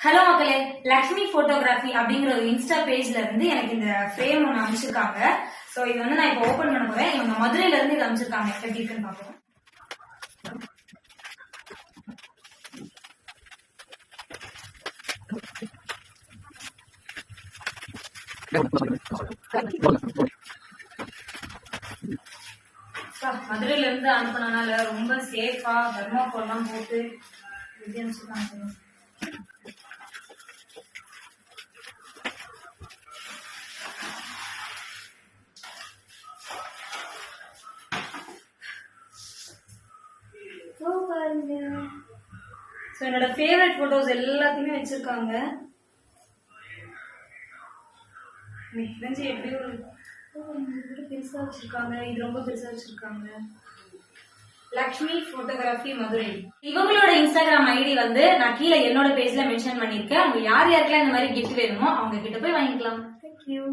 Hello மக்களே, Lakshmi photography அப்படிங்கிற ஒரு இன்ஸ்டா பேஜ்ல இருந்து எனக்கு இந்த ஃப்ரேம் ஒன்று அமைச்சிருக்காங்க. ஸோ இது வந்து நான் இப்போ ஓபன் பண்ண போறேன். இவங்க மதுரையில இருந்து இது அமைச்சிருக்காங்க. எப்படி இருக்குன்னு பார்ப்போம். மதுரையில இருந்து அனுப்பினால ரொம்ப சேஃபா தர்மாக்கோல்லாம் போட்டு எப்படி அமைச்சிருக்காங்க. என்னோட ஃபேவரட் போட்டோஸ் எல்லாத்தையுமே வச்சிருக்காங்க. எப்படி ஒரு பெருசா வச்சிருக்காங்க. இது ரொம்ப பெருசா வச்சிருக்காங்க. லக்ஷ்மி போட்டோகிராஃபி மதுரை. இவங்களோட இன்ஸ்டாகிராம் ஐடி வந்து நான் கீழே என்னோட பேஜ்ல மென்ஷன் பண்ணிருக்கேன். அவங்க யார் யாருக்கெல்லாம் இந்த மாதிரி கிஃப்ட் வேணுமோ அவங்க கிட்ட போய் வாங்கிக்கலாம். தேங்க்யூ.